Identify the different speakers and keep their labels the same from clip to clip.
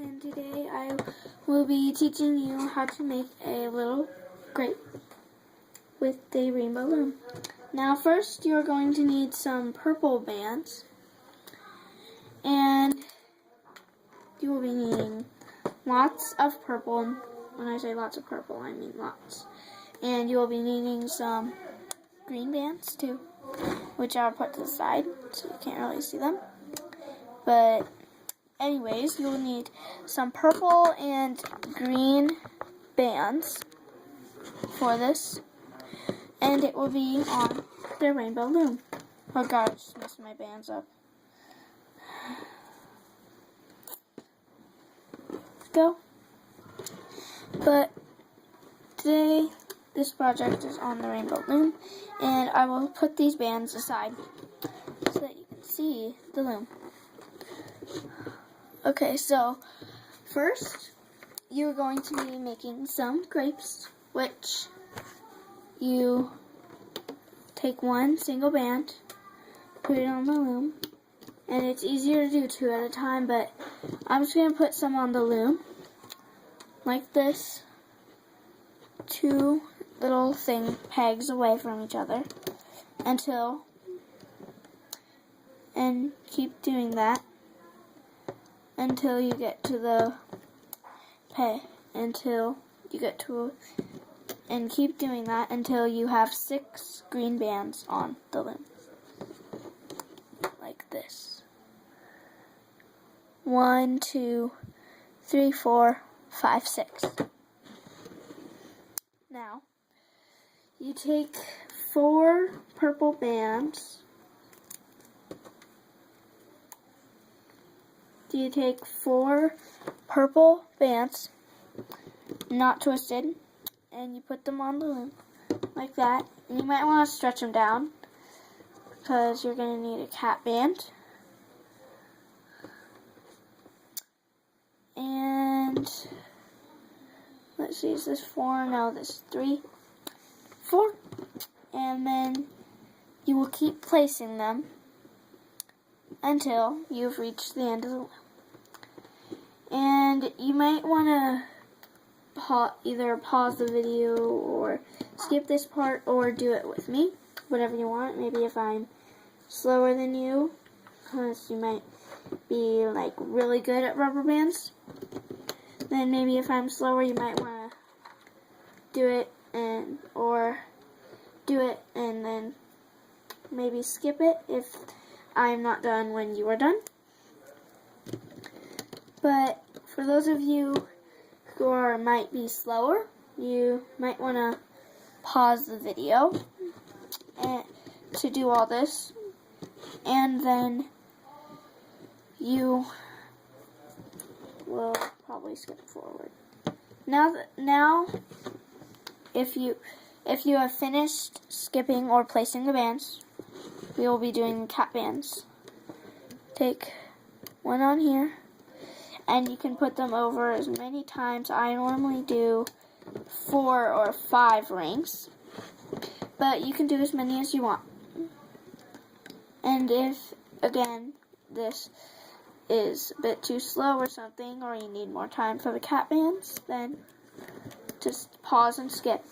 Speaker 1: and today I will be teaching you how to make a little grape with the rainbow loom. Now first you're going to need some purple bands, and you will be needing lots of purple. When I say lots of purple, I mean lots. And you will be needing some green bands too, which I'll put to the side so you can't really see them. But anyways, you'll need some purple and green bands for this, and it will be on the rainbow loom. Oh god, I just messed my bands up. Let's go. But today, this project is on the rainbow loom, and I will put these bands aside so that you can see the loom. Okay, so first you're going to be making some grapes, which you take one single band, put it on the loom, and it's easier to do two at a time, but I'm just going to put some on the loom, like this, two little pegs away from each other, and keep doing that until you get to the and keep doing that until you have 6 green bands on the loom, like this. 1, 2, 3, 4, 5, 6. Now, you take 4 purple bands. You take 4 purple bands, not twisted, and you put them on the loom like that. And you might want to stretch them down because you're going to need a cap band. And let's see, is this 4? No, this is 3, 4. And then you will keep placing them until you've reached the end of the loom. And you might want to either pause the video or skip this part or do it with me, whatever you want. Maybe if I'm slower than you, because you might be like really good at rubber bands, then maybe if I'm slower you might want to do it and then maybe skip it if I'm not done when you are done. But for those of you who might be slower, you might want to pause the video and to do all this, and then you will probably skip forward. Now, if you have finished skipping or placing the bands, we will be doing the cap bands. Take one on here, and you can put them over as many times. I normally do 4 or 5 rings, but you can do as many as you want. And if, again, this is a bit too slow or something, or you need more time for the cap bands, then just pause and skip.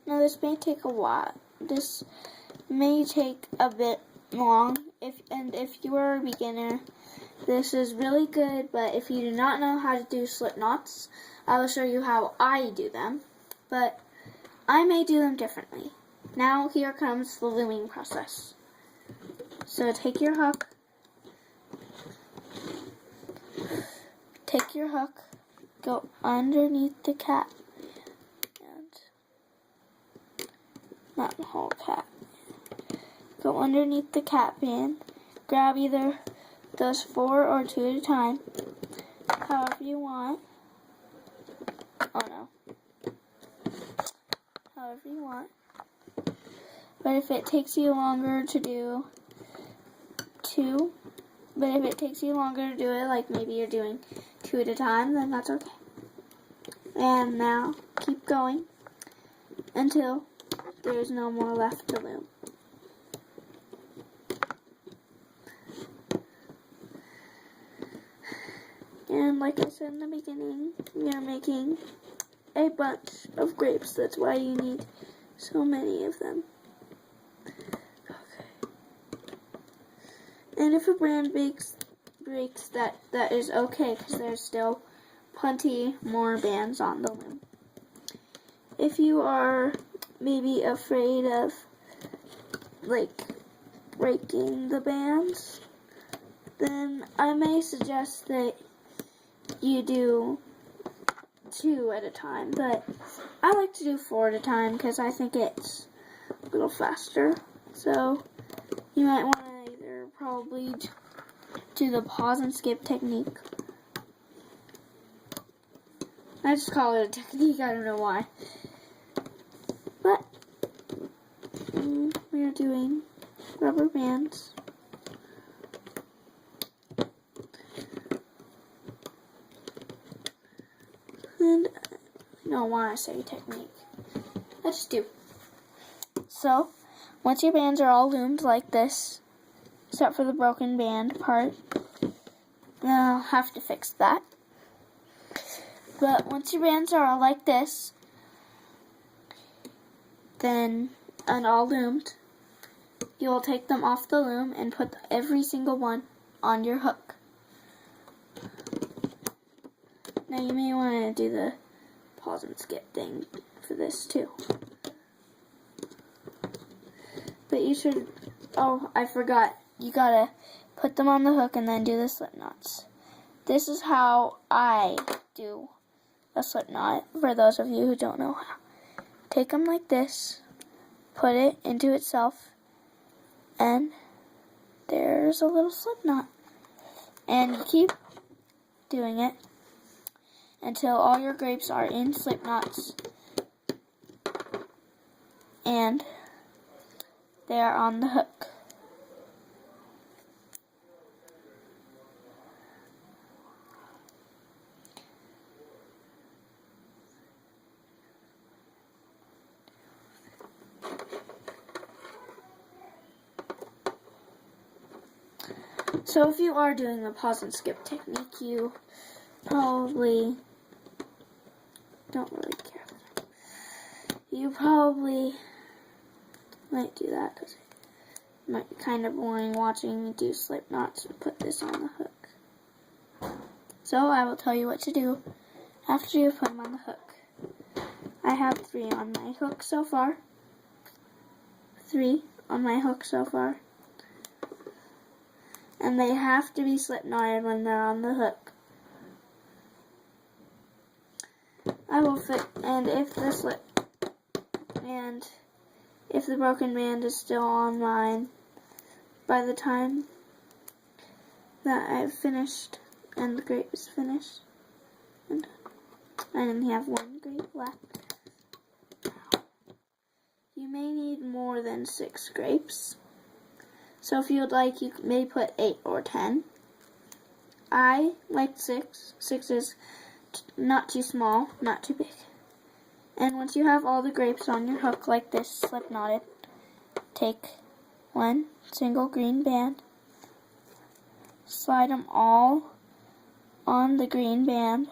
Speaker 1: Now this may take a while. This may take a bit long. If you are a beginner, this is really good. But if you do not know how to do slip knots, I will show you how I do them, but I may do them differently. Now here comes the looming process. So take your hook, go underneath the cap, and not the whole cap. Go underneath the cap band, grab either those 4 or 2 at a time, however you want. Oh no. However you want. But if it takes you longer to do 2, like maybe you're doing 2 at a time, then that's okay. And now keep going until there's no more left to loom. And like I said in the beginning, we are making a bunch of grapes. That's why you need so many of them. Okay. And if a brand breaks, that is okay, because there's still plenty more bands on the loom. If you are maybe afraid of like breaking the bands, then I may suggest that you do 2 at a time, but I like to do 4 at a time because I think it's a little faster. So you might want to either probably do the pause and skip technique. I just call it a technique, I don't know why. But we are doing rubber bands. And I don't want to say technique. I just do. So, once your bands are all loomed like this, except for the broken band part, I'll have to fix that. But once your bands are all like this, then, and all loomed, you will take them off the loom and put every single one on your hook. Now you may want to do the pause and skip thing for this too. But you should, oh, I forgot, you gotta put them on the hook and then do the slip knots. This is how I do a slip knot, for those of you who don't know how. Take them like this, put it into itself, and there's a little slip knot. And you keep doing it until all your grapes are in slip knots and they are on the hook. So if you are doing the pause and skip technique, you probably don't really care. You probably might do that because it might be kind of boring watching me do slip knots and put this on the hook. So I will tell you what to do after you put them on the hook. I have 3 on my hook so far. 3 on my hook so far. And they have to be slip knotted when they're on the hook. I will fit, and if the slip, and if the broken band is still on mine by the time that I've finished and the grape is finished, and I only have 1 grape left. You may need more than 6 grapes. So if you would like, you may put 8 or 10. I like 6. 6 is not too small, not too big. And once you have all the grapes on your hook like this, slip knotted, take 1 single green band, slide them all on the green band,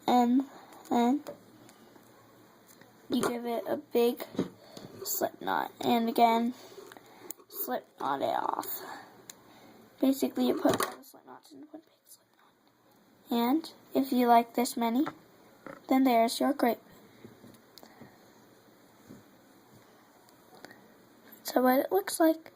Speaker 1: and then you give it a big slip knot, and again, slip knot it off. Basically, you put all the slip knots in one big And if you like this many, then there's your grape. So what it looks like.